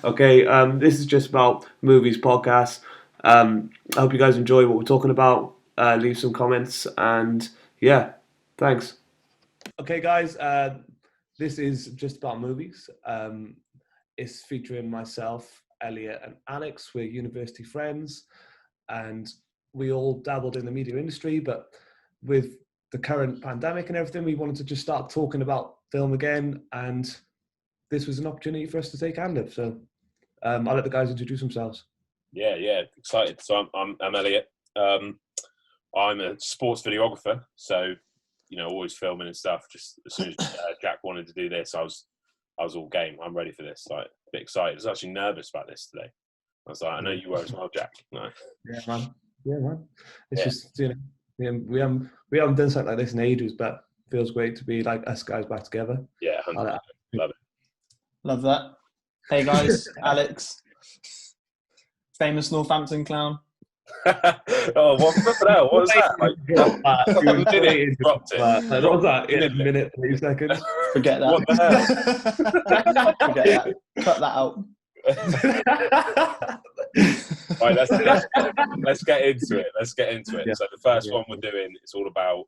Okay, this is just about movies podcast. I hope you guys enjoy what we're talking about. Leave some comments and yeah, thanks. Okay, guys, this is just about movies. It's featuring myself, Elliot, and Alex. We're university friends, and we all dabbled in the media industry. But with the current pandemic and everything, we wanted to just start talking about film again, and this was an opportunity for us to take hand of. So I'll let the guys introduce themselves. Yeah, excited. So I'm Elliot. I'm a sports videographer, so always filming and stuff. Just as soon as Jack wanted to do this, I was all game. I'm ready for this. Like, a bit excited. I was actually nervous about this today. I was like, I know you were as well, Jack. No. Yeah, man. Yeah, man. It's Yeah. just we haven't done something like this in ages, but it feels great to be like us guys back together. Yeah, 100%. Love it. Love that. Hey guys, Alex, famous Northampton clown. Oh, what was that? Like, dropped it. What was that? Yeah, minute, 30 seconds. Forget that. What the hell? Forget that. Cut that out. Right, let's get into it. Yeah. So the first one we're doing is all about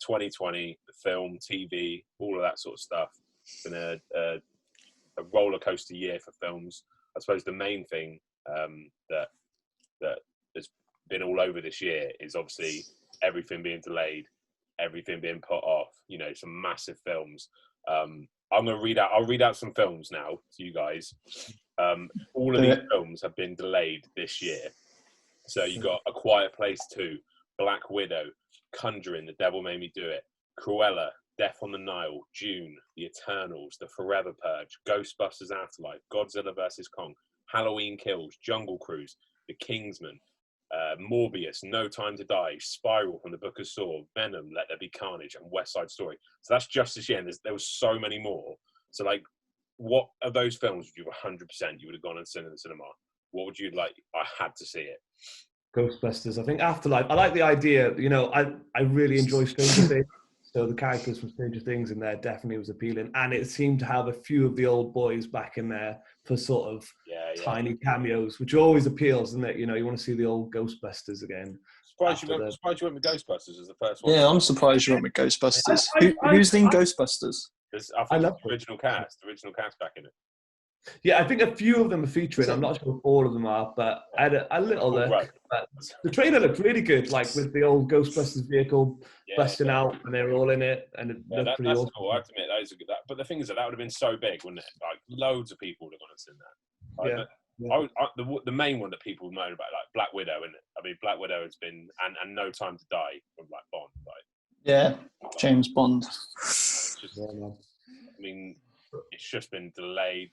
2020, the film, TV, all of that sort of stuff. It's been a roller coaster year for films. I suppose the main thing that has been all over this year is obviously everything being delayed, everything being put off. Some massive films. I'll read out some films now to you guys. All of these films have been delayed this year. So you got A Quiet Place 2, Black Widow, Conjuring, The Devil Made Me Do It, Cruella, Death on the Nile, June, The Eternals, The Forever Purge, Ghostbusters Afterlife, Godzilla vs. Kong, Halloween Kills, Jungle Cruise, The Kingsman, Morbius, No Time to Die, Spiral from the Book of Saw, Venom, Let There Be Carnage, and West Side Story. So that's just this year, and there was so many more. So, like, what of those films would you 100% you would have gone and seen in the cinema? What would you like? I had to see it. Ghostbusters. I think Afterlife. I like the idea. I really enjoy Stranger Things. So the characters from Stranger Things in there definitely was appealing, and it seemed to have a few of the old boys back in there for sort of tiny cameos, which always appeals, isn't it? You want to see the old Ghostbusters again. Surprised you went with Ghostbusters as the first one. Yeah, I'm surprised you went with Ghostbusters. Who's in Ghostbusters? I love the original cast back in it. Yeah, I think a few of them are featuring. I'm not sure if all of them are, but I had a little look. Right. But the trailer looked really good, like with the old Ghostbusters vehicle busting out, and they were all in it, and it looked pretty awesome. Cool. I have to admit, that is a good. But the thing is that would have been so big, wouldn't it? Like, loads of people would have gone and seen that. The main one that people moan about, like Black Widow, isn't it? I mean, Black Widow has been and No Time to Die from like Bond, James Bond. I mean, it's just been delayed.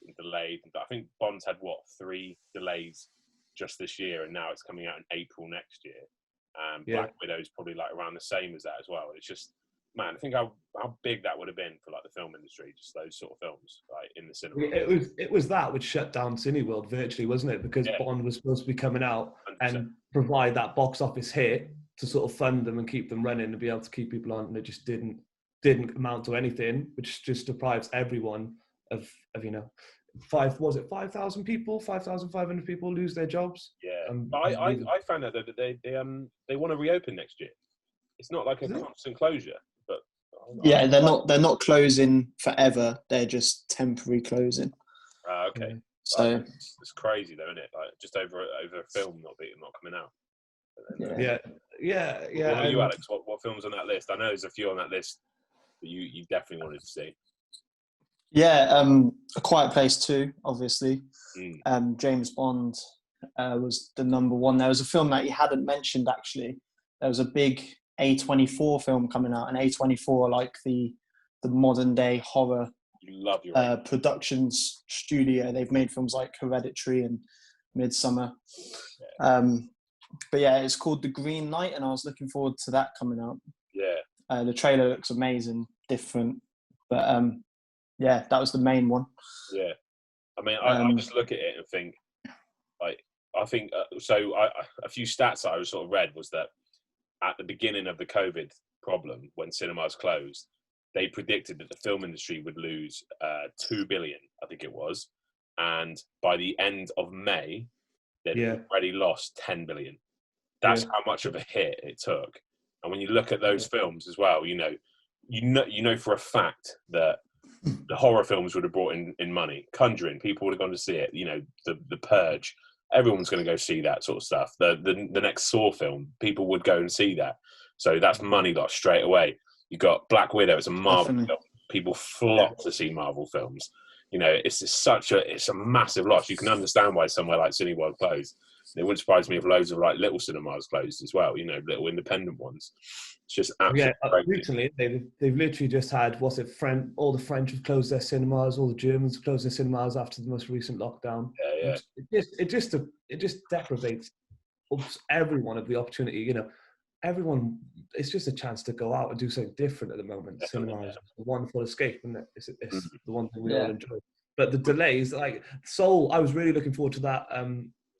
I think Bond's had 3 delays just this year, and now it's coming out in April next year. Black Widow's probably like around the same as that as well. It's just, man, I think how big that would have been for like the film industry, just those sort of films, like in the cinema. It was that which shut down Cineworld virtually, wasn't it? Because Bond was supposed to be coming out 100%. And provide that box office hit to sort of fund them and keep them running and be able to keep people on, and it just didn't amount to anything, which just deprives everyone of 5,000 people, 5,500 people lose their jobs. Yeah, I found out that they want to reopen next year. It's not like a constant closure, but they're not closing forever. They're just temporary closing. Okay. So it's crazy though, isn't it? Like just over a film not coming out. Yeah. What about you, Alex? What films on that list? I know there's a few on that list that you definitely wanted to see. Yeah, A Quiet Place 2, obviously. James Bond was the number one. There was a film that you hadn't mentioned, actually. There was a big A24 film coming out, and A24 are like the modern-day horror productions studio. They've made films like Hereditary and Midsummer. But yeah, it's called The Green Knight, and I was looking forward to that coming out. Yeah. The trailer looks amazing, different. But that was the main one. Yeah. I mean, I just look at it and think, like, I think, a few stats that I sort of read was that at the beginning of the COVID problem, when cinemas closed, they predicted that the film industry would lose 2 billion, I think it was. and by the end of May, they'd Yeah. already lost 10 billion. That's how much of a hit it took. And when you look at those films as well, you know for a fact that the horror films would have brought in money. Conjuring, people would have gone to see it. You know, the Purge, everyone's going to go see that sort of stuff. The next Saw film, people would go and see that. So that's money lost straight away. You got Black Widow, it's a Marvel film. People flock to see Marvel films. You know, it's a massive loss. You can understand why somewhere like Cineworld closed. It wouldn't surprise me if loads of like little cinemas closed as well. You know, little independent ones. It's just absolutely crazy. Recently they've literally just had all the French have closed their cinemas, all the Germans have closed their cinemas after the most recent lockdown. Yeah. It just deprivates everyone of the opportunity. You know, everyone. It's just a chance to go out and do something different at the moment. Cinema is a wonderful escape, and it's the one thing we all enjoy. But the delays, like Soul, I was really looking forward to that.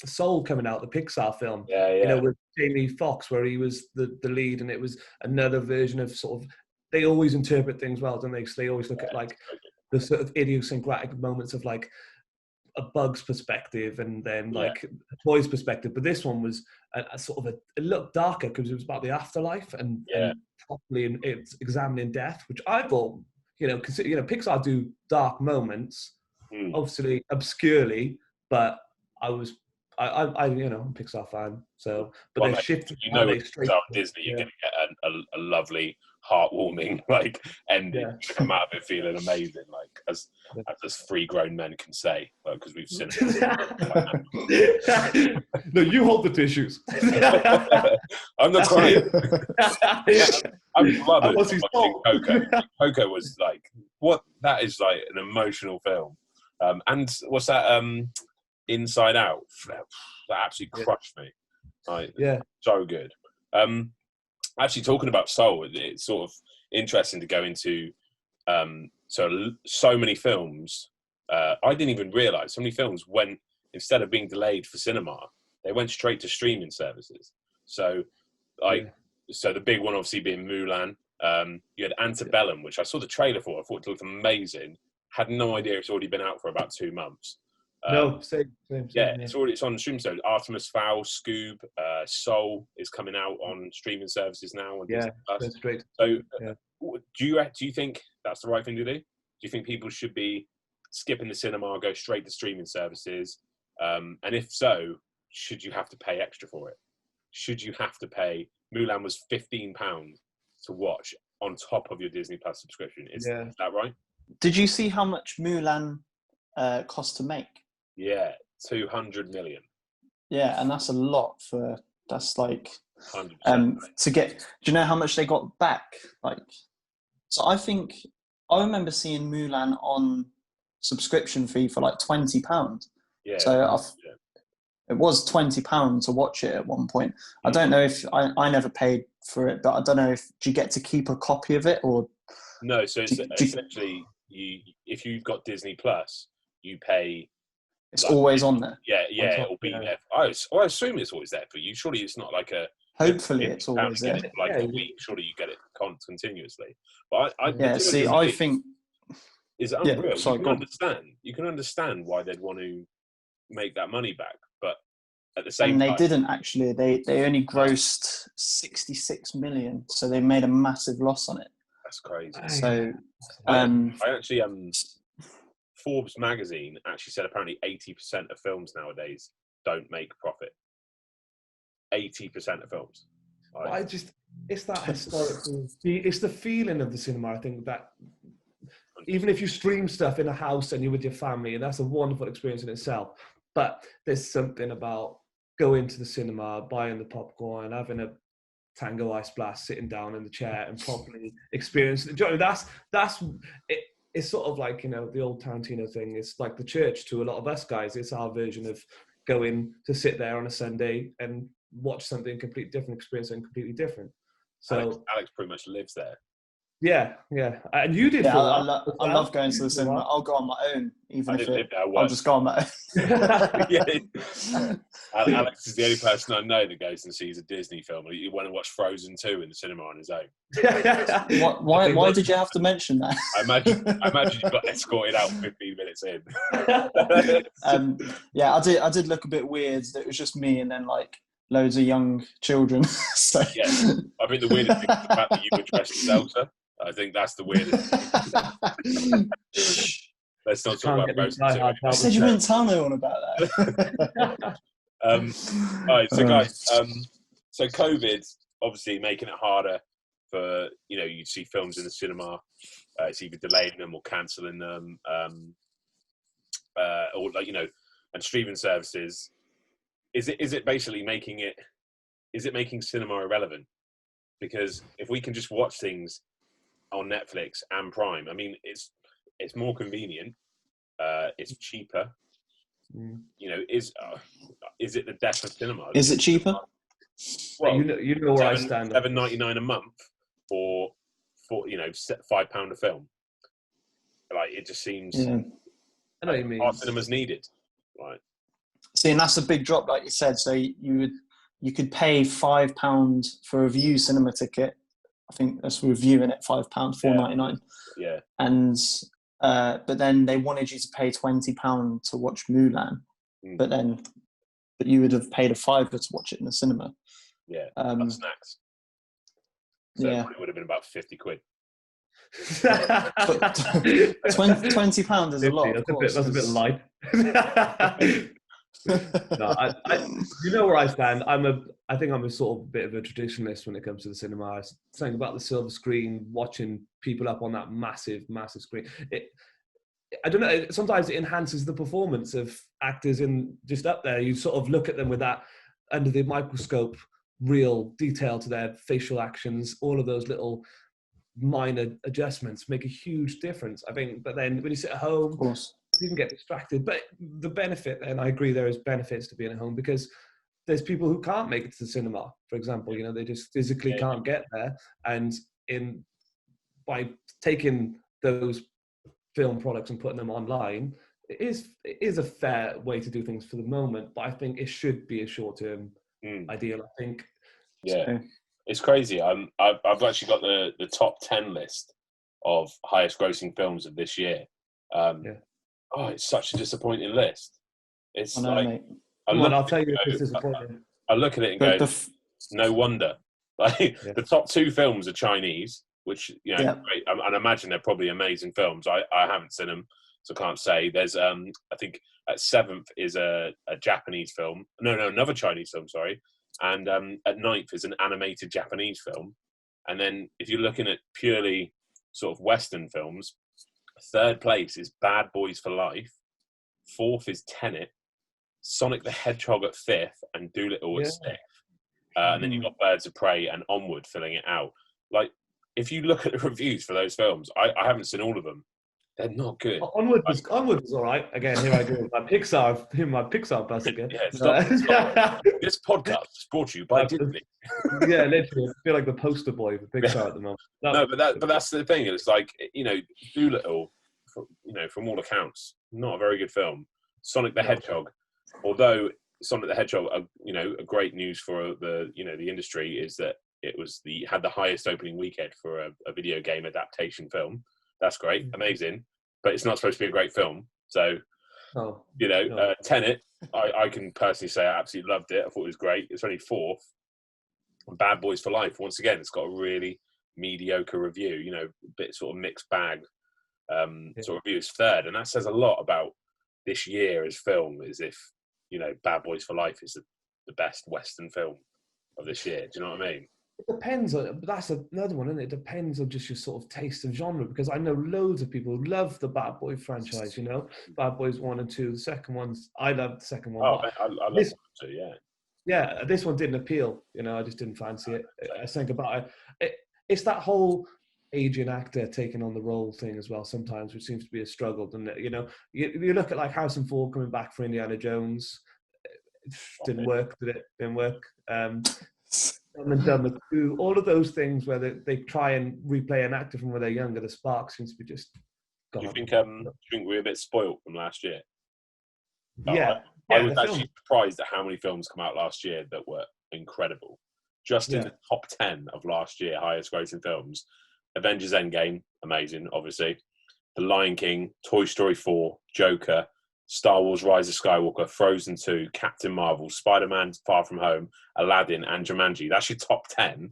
Soul coming out, the Pixar film, you know, with Jamie Foxx, where he was the lead, and it was another version of sort of. They always interpret things well, don't they? So they always look at like the sort of idiosyncratic moments of like a bug's perspective and then like a toy's perspective. But this one was a sort of it looked darker because it was about the afterlife and properly it's examining death, which I thought, you know, Pixar do dark moments, obviously obscurely, but I'm a Pixar fan, so they're shifting. You know, with Pixar Disney, you're going to get a lovely, heartwarming like ending to come out of it feeling amazing, like as three grown men can say, because we've seen it. No, you hold the tissues. I'm not crying. I'm watching Coco. Coco was like, what? That is like an emotional film. And what's that? Inside Out. That absolutely crushed me. So good. Actually, talking about Soul, it's sort of interesting to go into. So many films. I didn't even realise so many films went, instead of being delayed for cinema, they went straight to streaming services. So, so the big one obviously being Mulan. You had Antebellum, which I saw the trailer for. I thought it looked amazing. Had no idea it's already been out for about 2 months. Same. It's on streaming. So Artemis Fowl, Scoob, Soul is coming out on streaming services now. That's great. So, do you think that's the right thing to do? Do you think people should be skipping the cinema, go straight to streaming services? And if so, should you have to pay extra for it? Should you have to pay? Mulan was £15 to watch on top of your Disney Plus subscription. Is that right? Did you see how much Mulan cost to make? Yeah, 200 million. Yeah, and that's a lot for. That's like 100%. To get. Do you know how much they got back? Like, so I remember seeing Mulan on subscription fee for like £20. Yeah. So it was £20 to watch it at one point. I don't know if I never paid for it, but I don't know if do you get to keep a copy of it or. No, so it's essentially if you've got Disney Plus, you pay. It's always on there. Yeah, it'll be there. I assume it's always there for you. Surely it's not like a. Hopefully, it's always there. Like a week. Surely you get it continuously. But I think is unreal. You can understand why they'd want to make that money back, but at the same time, they didn't actually. They only grossed 66 million, so they made a massive loss on it. That's crazy. So, I actually Forbes magazine actually said apparently 80% of films nowadays don't make profit. 80% of films. It's that historical. It's the feeling of the cinema. I think that even if you stream stuff in a house and you're with your family, and that's a wonderful experience in itself. But there's something about going to the cinema, buying the popcorn, having a Tango Ice Blast, sitting down in the chair and properly experiencing it. That's it. It's sort of like, you know, the old Tarantino thing. It's like the church to a lot of us guys. It's our version of going to sit there on a Sunday and watch something completely different, experience something completely different. So Alex pretty much lives there. Yeah, and you did Yeah, for a I, while. I love going to the cinema. I'll go on my own, even if I'll just go on my own. Yeah. Alex is the only person I know that goes and sees a Disney film. He went and watched Frozen 2 in the cinema on his own. Why did you have to mention that? I imagine you got escorted out 15 minutes in. Yeah, I did look a bit weird. That it was just me and then like loads of young children. So. Yeah, I think the weirdest thing is the fact that you were dressed as Elsa. I think that's the weirdest thing. Let's not talk about Frozen 2. I said you wouldn't tell no one about that. All right, so guys, so COVID obviously making it harder for, you see films in the cinema. It's either delaying them or cancelling them, or and streaming services. Is it basically making cinema irrelevant? Because if we can just watch things on Netflix and Prime, I mean, it's more convenient. It's cheaper. Is it the death of cinema? Is it cheaper? Well, you know where I stand. $7.99 a month for £5 a film. Like, it just seems. Yeah. I know what you mean. Our cinema's needed, right? See, and that's a big drop, like you said. So you could pay £5 for a View cinema ticket. I think that's reviewing it £5, $4.99. Yeah. And but then they wanted you to pay £20 to watch Mulan, but you would have paid a £5 to watch it in the cinema. Yeah, plus snacks. So it would have been about 50 quid. £20 is a lot. That's a bit light. No, you know where I stand. I think I'm a sort of bit of a traditionalist when it comes to the cinema. I was saying about the silver screen, watching people up on that massive screen. I don't know. Sometimes it enhances the performance of actors in just up there. You sort of look at them with that under the microscope, real detail to their facial actions. All of those little minor adjustments make a huge difference, I think. But then when you sit at home, of course, you can get distracted. But the benefit, and I agree, there is benefits to being at home, because there's people who can't make it to the cinema, for example. They just physically can't get there, and by taking those film products and putting them online, it is a fair way to do things for the moment. But I think it should be a short-term ideal. I think. Yeah, it's crazy. I've actually got the top 10 list of highest grossing films of this year. Oh, it's such a disappointing list. It's I'll tell you, it's disappointing. I look at it and go, no wonder. Like, the top 2 films are Chinese, which great. And I imagine they're probably amazing films. I haven't seen them, so I can't say. There's I think at 7th is a Japanese film. No, another Chinese film. Sorry. And at 9th is an animated Japanese film. And then if you're looking at purely sort of Western films, 3rd place is Bad Boys for Life. 4th is Tenet. Sonic the Hedgehog at 5th, and Dolittle at 6th. And then you've got Birds of Prey and Onward filling it out. Like, if you look at the reviews for those films, I haven't seen all of them. They're not good. Onward was all right. Again, here I go with my Pixar bus again. Stop. This podcast is brought to you by Disney. Yeah, literally. I feel like the poster boy for Pixar at the moment. But that's the thing. It's like, Dolittle, from all accounts, not a very good film. Sonic the Hedgehog, although Sonic the Hedgehog, a great news for the industry is that it had the highest opening weekend for a video game adaptation film. That's great, amazing, but it's not supposed to be a great film. So, Tenet, I can personally say I absolutely loved it. I thought it was great. It's only 4th. And Bad Boys for Life, once again, it's got a really mediocre review. A bit sort of mixed bag sort of review. Is 3rd, and that says a lot about this year as film. Is if Bad Boys for Life is the best Western film of this year. Do you know what I mean? It depends on, but that's another one, isn't it? It depends on just your sort of taste of genre, because I know loads of people who love the Bad Boy franchise, Bad Boys 1 and 2. The second one's, I love the second one. Oh, I love it too, yeah. Yeah, this one didn't appeal, I just didn't fancy it. I think about it. It's that whole aging actor taking on the role thing as well sometimes, which seems to be a struggle, doesn't it? You look at like Harrison Ford coming back for Indiana Jones. It didn't work, did it? Didn't work. Dumb and Dumber 2, all of those things where they try and replay an actor from when they're younger, the spark seems to be just gone. Do you think we're a bit spoilt from last year? Yeah. I was actually surprised at how many films come out last year that were incredible. Just in the top 10 of last year, highest grossing films. Avengers Endgame, amazing, obviously. The Lion King, Toy Story 4, Joker, Star Wars Rise of Skywalker, Frozen 2, Captain Marvel, Spider-Man Far From Home, Aladdin, and Jumanji. That's your top 10.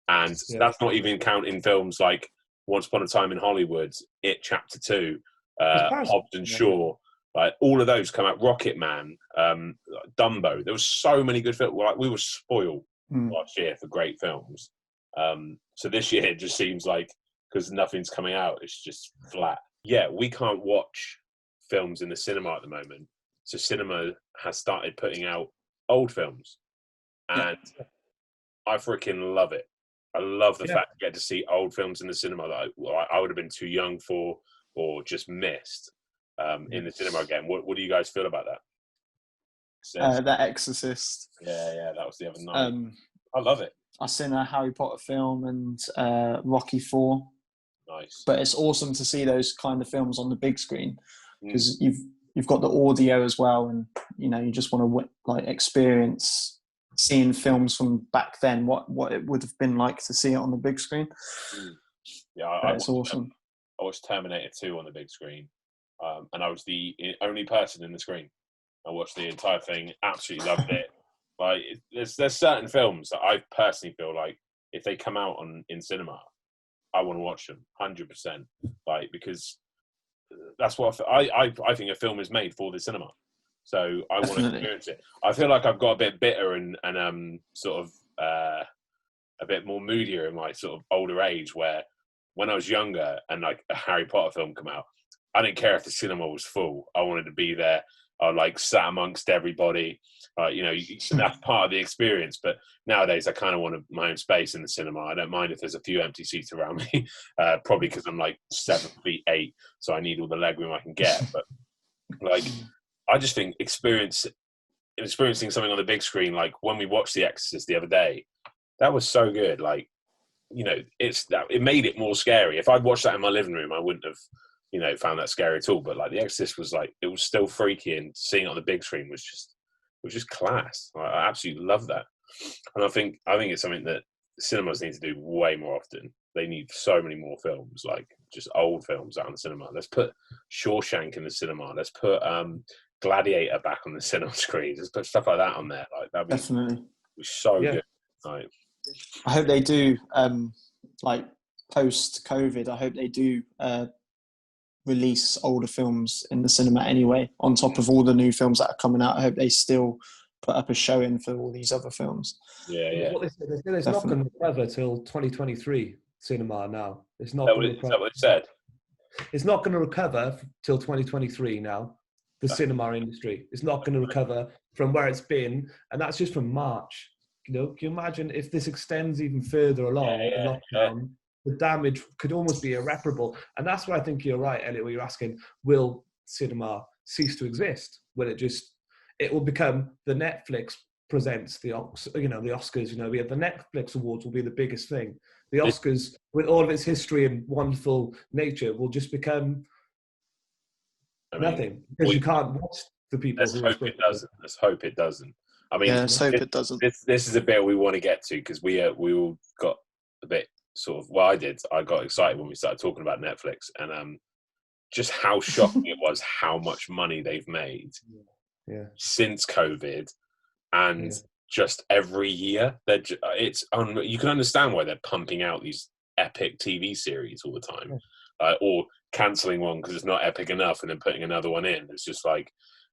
And that's not even counting films like Once Upon a Time in Hollywood, It Chapter 2, Hobbs and Shaw. Like, all of those come out. Rocket Man, Dumbo. There was so many good films. Like, we were spoiled last year for great films. So this year it just seems like, because nothing's coming out, it's just flat. Yeah, we can't watch films in the cinema at the moment. So cinema has started putting out old films. And I freaking love it. I love the fact you get to see old films in the cinema that I would have been too young for or just missed in the cinema again. What do you guys feel about that? The Exorcist. Yeah, that was the other night. I love it. I've seen a Harry Potter film and Rocky 4. Nice. But it's awesome to see those kind of films on the big screen because you've got the audio as well, and you just want to experience seeing films from back then, what it would have been like to see it on the big screen. Yeah, it's awesome. I watched Terminator 2 on the big screen, and I was the only person in the screen. I watched the entire thing, absolutely loved it. Like, there's certain films that I personally feel like if they come out in cinema, I want to watch them 100%. Like, because that's what I think a film is made for the cinema. So I want to experience it. I feel like I've got a bit bitter and sort of a bit more moodier in my sort of older age, where when I was younger and like a Harry Potter film come out, I didn't care if the cinema was full. I wanted to be there. I sat amongst everybody. That's part of the experience. But nowadays, I kind of want my own space in the cinema. I don't mind if there's a few empty seats around me, probably because I'm 7'8", so I need all the legroom I can get. But I just think experiencing something on the big screen, like when we watched The Exorcist the other day, that was so good. It made it more scary. If I'd watched that in my living room, I wouldn't have found that scary at all. But The Exorcist was it was still freaky, and seeing it on the big screen was just class. I absolutely love that. And I think it's something that cinemas need to do way more often. They need so many more films, just old films out in the cinema. Let's put Shawshank in the cinema. Let's put Gladiator back on the cinema screen. Just put stuff like that on there. That'd be definitely so good. I hope they do. Post COVID, I hope they do release older films in the cinema anyway. On top of all the new films that are coming out, I hope they still put up a showing for all these other films. Yeah. What they said, it's not going to recover till 2023 cinema now. It's not. Is that what it said? It's not going to recover till 2023 now. The cinema industry is not going to recover from where it's been, and that's just from March. Can you imagine if this extends even further along? Lockdown, the damage could almost be irreparable. And that's where I think you're right, Elliot, where you're asking, will cinema cease to exist? Will it will become the Netflix presents the Oscars, we have the Netflix awards will be the biggest thing. The Oscars, with all of its history and wonderful nature, will just become nothing, because you can't watch the people. Let's hope it doesn't. Let's hope it doesn't. Let's hope it doesn't. This is a bit we want to get to, because we all got a bit sort of. Well, I did. I got excited when we started talking about Netflix, and just how shocking it was how much money they've made since COVID, and just every year you can understand why they're pumping out these epic TV series all the time, or cancelling one because it's not epic enough and then putting another one in. It's just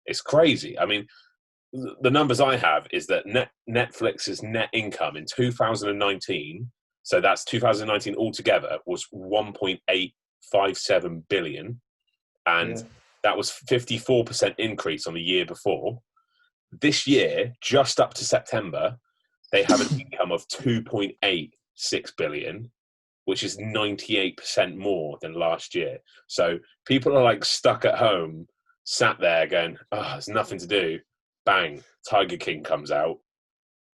it's crazy. The numbers I have is that Netflix's net income in 2019, so that's 2019 altogether, was 1.857 billion, and that was 54% increase on the year before. This year, just up to September, they have an income of 2.86 billion, which is 98% more than last year. So people are stuck at home, sat there going, there's nothing to do. Bang, Tiger King comes out.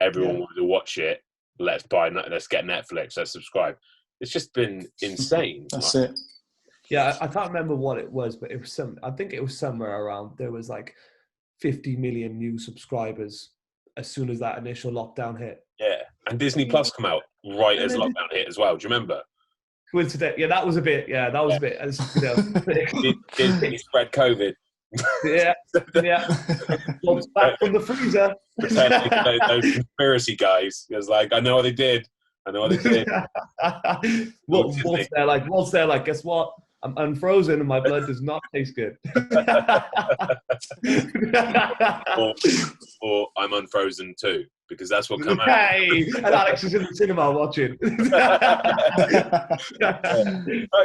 Everyone wanted to watch it. let's get Netflix, let's subscribe. It's just been insane. That's it. Yeah, I can't remember what it was, but it was I think it was somewhere around, there was like 50 million new subscribers as soon as that initial lockdown hit. Yeah, and Disney Plus come out right as lockdown hit as well. Do you remember? Coincident. Yeah, that was a bit. Yeah, that was a bit. You know. Disney spread COVID. Yeah. Back from the freezer. Pretending those conspiracy guys. It was like, I know what they did. Once they're like, guess what? I'm unfrozen and my blood does not taste good. or I'm unfrozen too, because that's what come out. Hey, and Alex is in the cinema watching.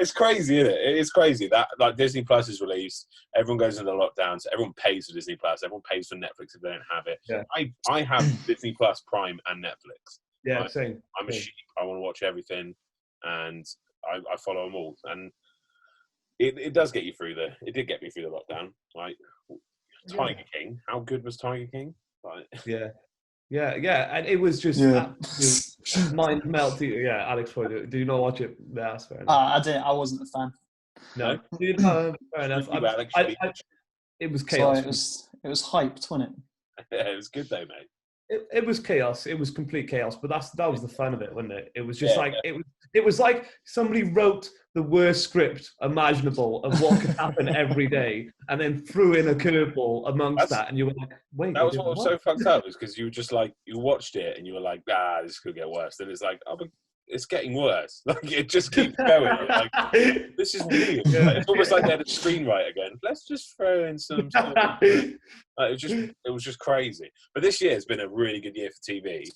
It's crazy, isn't it? It is crazy that like Disney Plus is released. Everyone goes into lockdowns. Everyone pays for Disney Plus. Everyone pays for Netflix if they don't have it. Yeah. I have Disney Plus, Prime, and Netflix. Yeah, right? same. I'm a sheep. I want to watch everything, and I follow them all. And it does get you through it did get me through the lockdown. Like Tiger King. How good was Tiger King? Like, yeah, and it was just mind melting. Yeah, Alex, do you not watch it? Yeah, that's fair enough. I didn't. I wasn't a fan. No, fair enough. It was chaos. So it was hyped, wasn't it? Yeah, it was good though, mate. It was chaos. It was complete chaos, but that was the fun of it, wasn't it? It was just it was like somebody wrote the worst script imaginable of what could happen every day, and then threw in a curveball amongst that, and you were like, "Wait." That was what was so fucked up, was because you were just like, you watched it and you were like, this could get worse. Then it's like, oh, but it's getting worse. Like it just keeps going. Like, this is weird. Yeah. Like, it's almost like they had a screenwriter again. Let's just throw in some. It was just crazy. But this year has been a really good year for TV.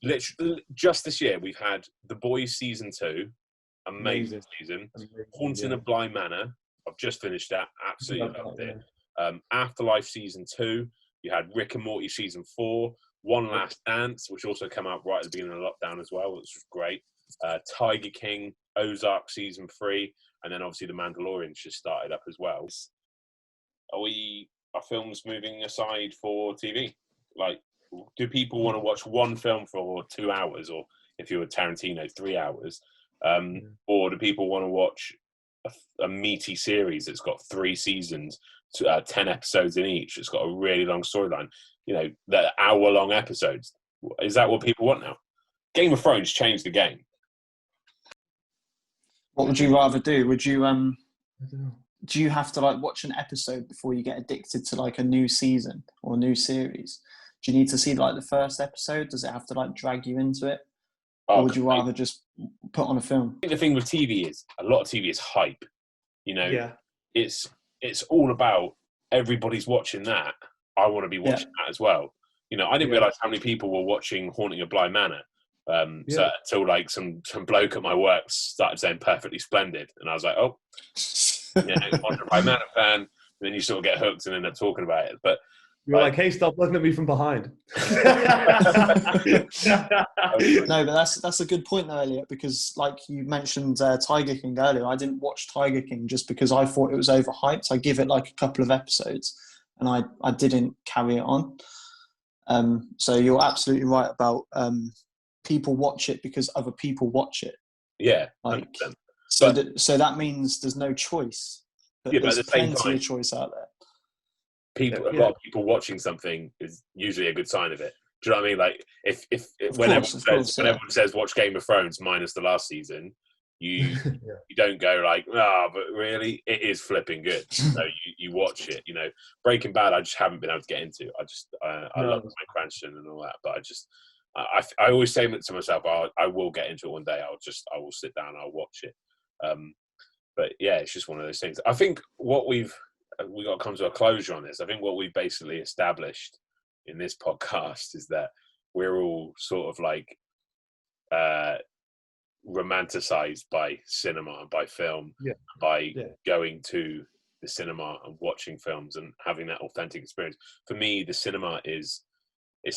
Literally, just this year we've had The Boys season 2, amazing season. Haunting of Bly Manor, I've just finished that. Absolutely loved it. Afterlife season 2. You had Rick and Morty season 4. One Last Dance, which also came out right at the beginning of lockdown as well, which was great. Tiger King, Ozark season 3, and then obviously The Mandalorian just started up as well. Are films moving aside for TV? Like, do people want to watch one film for 2 hours, or if you were Tarantino, 3 hours? Or do people want to watch a meaty series that's got 3 seasons, 10 episodes in each? It's got a really long storyline. You know, the hour-long episodes. Is that what people want now? Game of Thrones changed the game. What would you rather do? Would you do you have to like watch an episode before you get addicted to like a new season or a new series? Do you need to see like the first episode? Does it have to like drag you into it? Or would you rather just put on a film? I think the thing with TV is a lot of TV is hype. You know, it's all about everybody's watching that. I want to be watching that as well. You know, I didn't realise how many people were watching Haunting of Bly Manor. So until like some bloke at my work started saying Perfectly Splendid, and I was like, oh, Haunting of Bly Manor fan. And then you sort of get hooked and end up talking about it. But you're like, hey, stop looking at me from behind. No, but that's a good point though, Elliot, because like you mentioned Tiger King earlier, I didn't watch Tiger King just because I thought it was overhyped. I give it like a couple of episodes and I didn't carry it on. So you're absolutely right about people watch it because other people watch it. Yeah, like, so that means there's no choice. But there's at the same plenty time, of choice out there. A lot of people watching something is usually a good sign of it. Do you know what I mean? Like if when everyone says watch Game of Thrones minus the last season, you you don't go like, but really it is flipping good. So you watch it. You know, Breaking Bad I just haven't been able to get into. I love Mike Cranston and all that, but I always say to myself, I will get into it one day. I will sit down, I'll watch it. But yeah, it's just one of those things. I think what we got to come to a closure on this. I think what we basically established in this podcast is that we're all sort of like romanticized by cinema and by film, by going to the cinema and watching films and having that authentic experience. For me, the cinema it's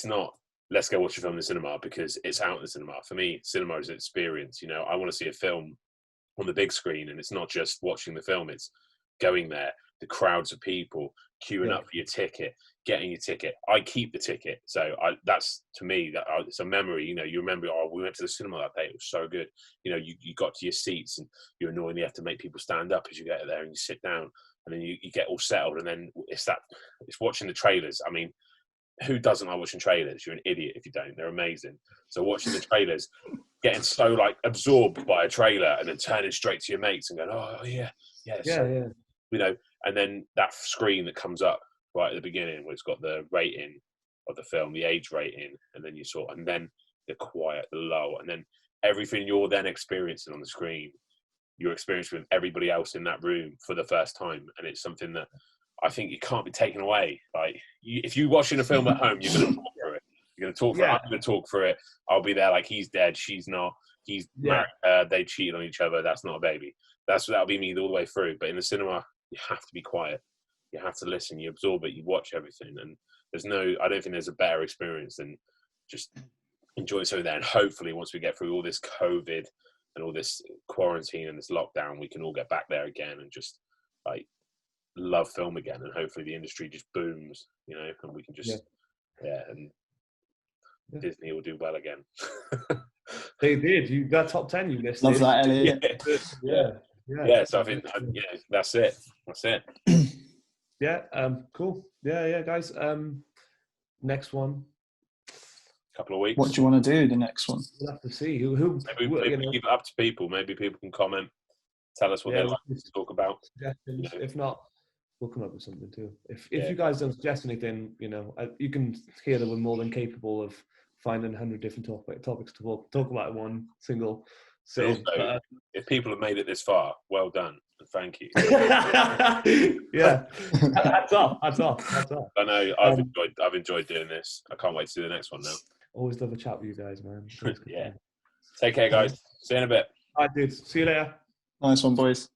not let's go watch a film in the cinema because it's out in the cinema. For me, cinema is an experience. You know, I want to see a film on the big screen, and it's not just watching the film, it's going there. the crowds of people queuing up for your ticket, getting your ticket. I keep the ticket, so that's to me it's a memory. You remember, we went to the cinema that day. It was so good. You got to your seats, and you annoyingly have to make people stand up as you get there, and you sit down, and then you get all settled, and then it's watching the trailers. I mean, who doesn't like watching trailers? You're an idiot if you don't. They're amazing. So watching the trailers, getting so like absorbed by a trailer, and then turning straight to your mates and going, "Oh yeah, yeah." And then that screen that comes up right at the beginning, where it's got the rating of the film, the age rating, and then and then the quiet, the lull, and then everything you're then experiencing on the screen, you're experiencing with everybody else in that room for the first time, and it's something that I think you can't be taken away. Like, if you're watching a film at home, you're going to talk through it. You're going to talk through it. I'm going to talk through it. I'll be there like, he's dead, she's not. He's married, they cheated on each other. That's not a baby. That'll be me all the way through. But in the cinema, you have to be quiet. You have to listen. You absorb it. You watch everything. And I don't think there's a better experience than just enjoying something there. And hopefully, once we get through all this COVID and all this quarantine and this lockdown, we can all get back there again and just like love film again. And hopefully, the industry just booms, and we can just and Disney will do well again. They did. You got top 10. You listed. Love that, Elliot. Yeah. So I think that's it. Yeah. Cool. Yeah, guys. Next one. Couple of weeks. What do you want to do? The next one. We'll have to see. Who maybe keep it up to people. Maybe people can comment. Tell us what they'd like to talk about. If not, we'll come up with something too. If you guys don't suggest anything, you can hear that we're more than capable of finding 100 different topics to talk about in one single. So, also, if people have made it this far, well done and thank you. Yeah, hats off. I know I've enjoyed doing this. I can't wait to do the next one now. Always love a chat with you guys, man. Yeah. Take care, guys. See you in a bit. All right, dudes. See you later. Nice one, boys.